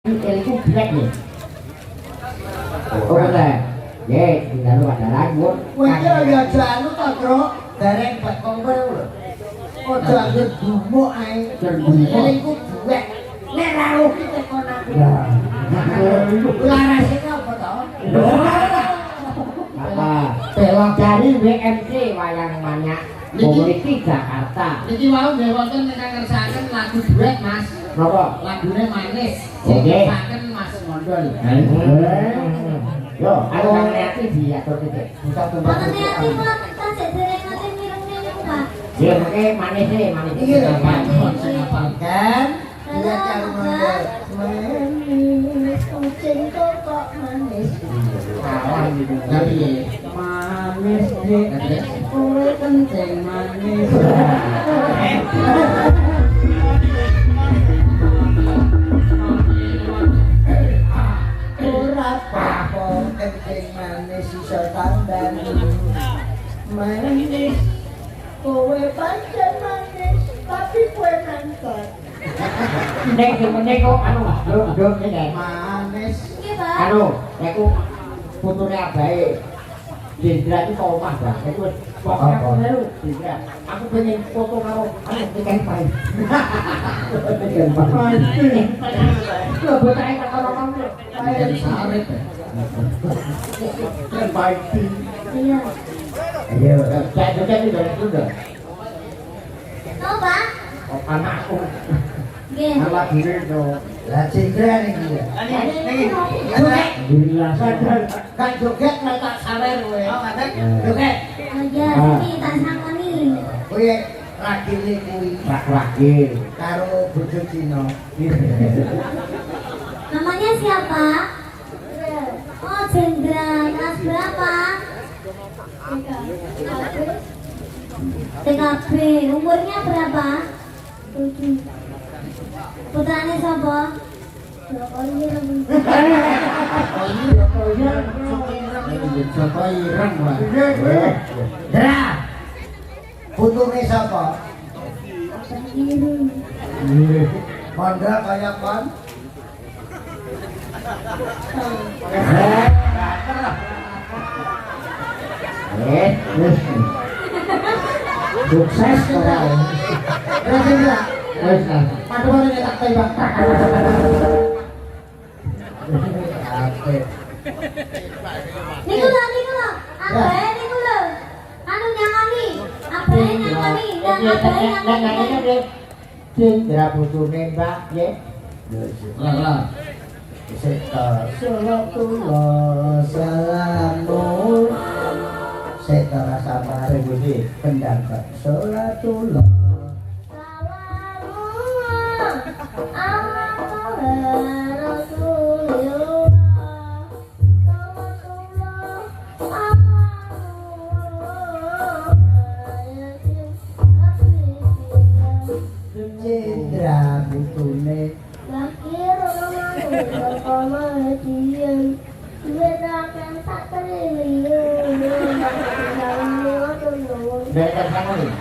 Itu black nih. Oh bener. Ye, tinggal lu ada lagu. Wah, ya jalu to, Bro. Dereng bak kowe lho. Ojo anggere dumuk ae. Elingku duwek. Nek ra rugi tekan aku. Larase apa to? Apa? Belok dari WMC Wayang Manyak Komoditi Jakarta. Iki wau nggih wonten ingkang ngersakaken lagu duet, Mas. Napa? Lagune manis. Oke. Ngersakaken Mas Mondol. Yo, aku kang liati diatur titik. Boten niati kula tasik derengate mireng niku, Pak. Ya, oke, manis sih, manis. Iki lho, Pak. Kan? Dia karo mondol. Manis, cinta kok manis. Awan gitu. Tapi Manis sih. kowe kenceng manis. Ora apa-apa kenceng manis iso tambani. Manis kowe pancen manis tapi kowe nangkep. Nek meneh kok anu, nduk iki. Manis. Nggih, Pak. Anu, nek ku putune abahe Jenderal itu kau omah dah, itu pokoknya aku lalu Jenderal. Aku pengen foto karo anu ikan pai. Ikan pai. Lo bocah ikan karo kamu. Jadi sawit. Ikan pai. Iya. Ayo, jadi dari sudah. Oh, Pak. Oh, anakku. Nggih. Anak diri itu. Lah Jenderal iki ya. Alhamdulillah sadar. Kan joget mek tak sawer kowe. Oh, ngaten. Joget. Oh iya, sini tak sangoni. Kowe ragile kuwi Wakil. karo bojo Cina. Namanya siapa? Oh, Jenderal. Kelas berapa? TKB. Umurnya berapa? 7. Putrane sapa? Joko Ireng wae. Dra. Putune sapa? Mondra kaya kon. Sukses ora. Raja. Wes lah. Padahal nek tak tembak. Apik. Niku lho. Abahe niku lho. Anu nyangoni. Abahe nyangoni. Dan abahe nyangoni. Jenderal bojone Mbak, nggih. Lah. Salatullah salamun Seta rasa mare Gusti pendapat salatullah Cendra putune Lakir sama hadian Berakan tak triliun Dalam lewat tolong Bener kamu nih.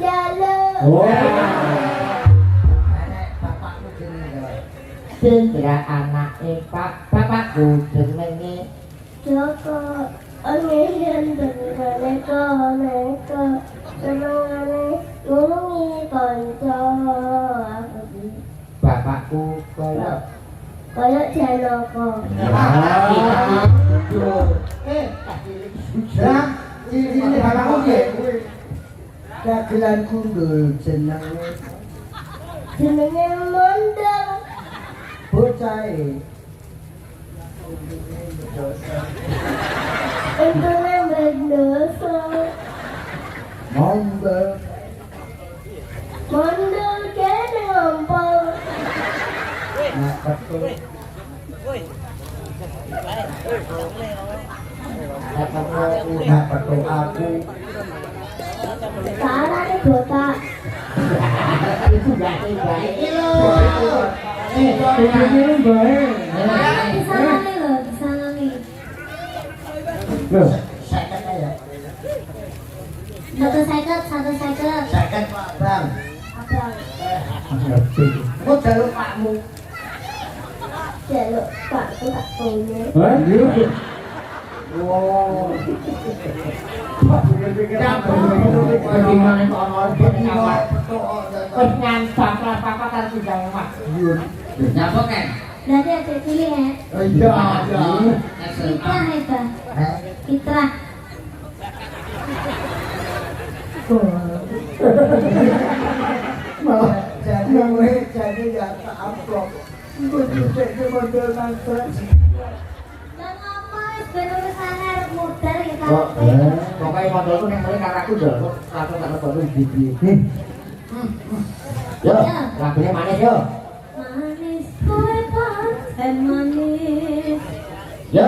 Jalan Oh. anak bapakmu jenenge Cendra anake bapakku jenenge Joko Angihan dan mereka Senangane ngulungi konco bapakku kaya Janoko Ciri-ciri bapakmu nggih dagelan kundul jenenge Jenenge Mondol bocahe Untungnya berdosa mondol Mondol kene ngompol nah betul nah betul aku Salah nih botak itu baik iki lho ini baik Disangani loh, disangani loh seket ya Satu seket seket Bang Abang kok jaluk pakmu Jaluk Pak, aku tak punya. Oh. Bagaimana orang Penyan bakal apa kan tidak emak. Siapa kan? Nanti ada pilih ya. Iya, Fitrah hebat. Fitrah. Malah jadi ya tak amplop. Gue juga ke model mangkrak. Bang apa? Berurusan harus muter kita. Pokoknya modelku yang mulai karaku deh, langsung tak lepas tuh gigi. Yo, lagunya mana yo? Manis kue manis. Yo.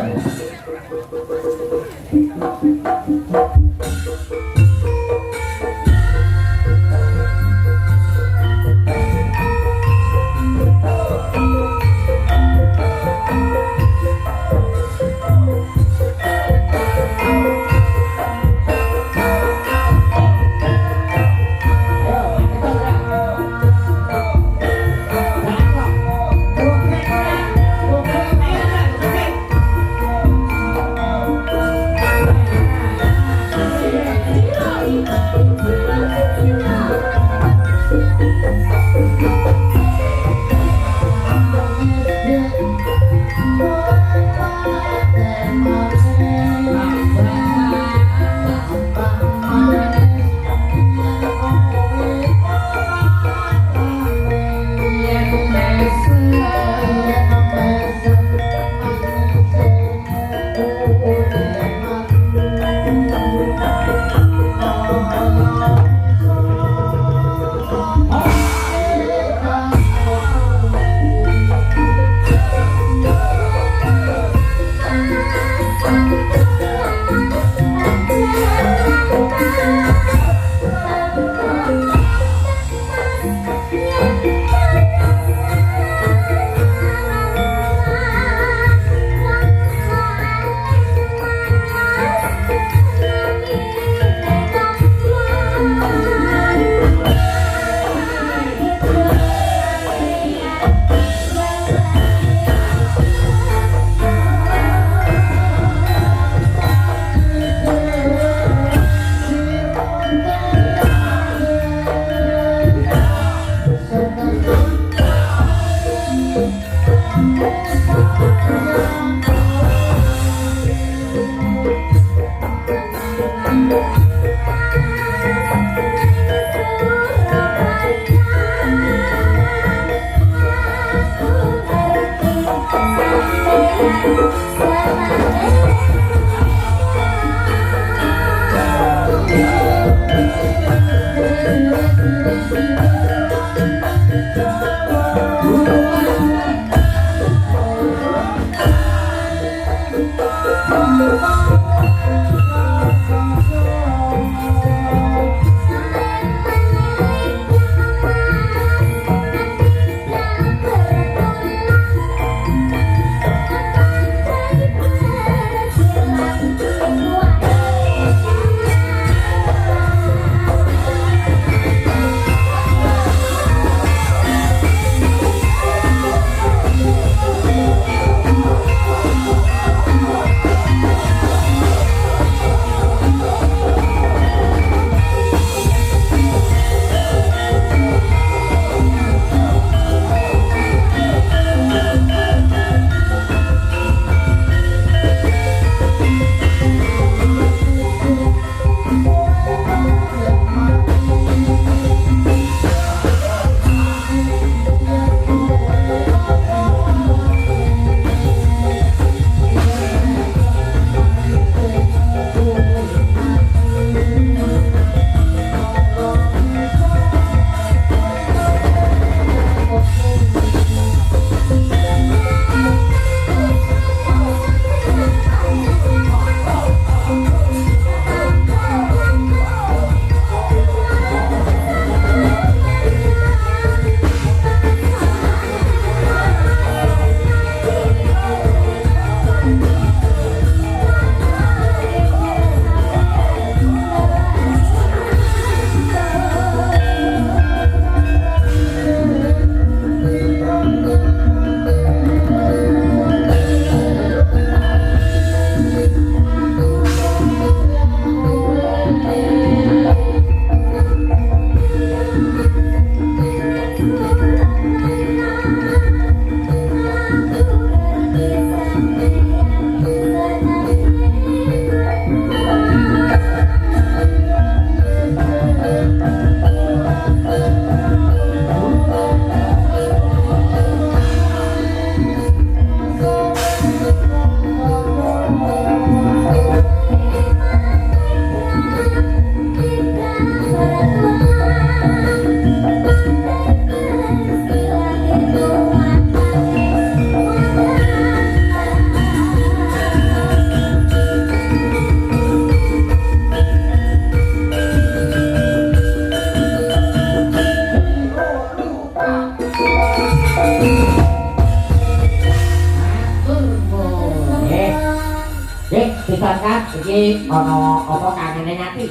ditonton iki ono apa kangene ngati.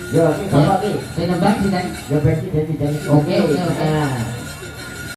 Yo sing sapa iki? Saya nembak sih tadi. Yo ben iki dadi Oke, oke, oke. Nah,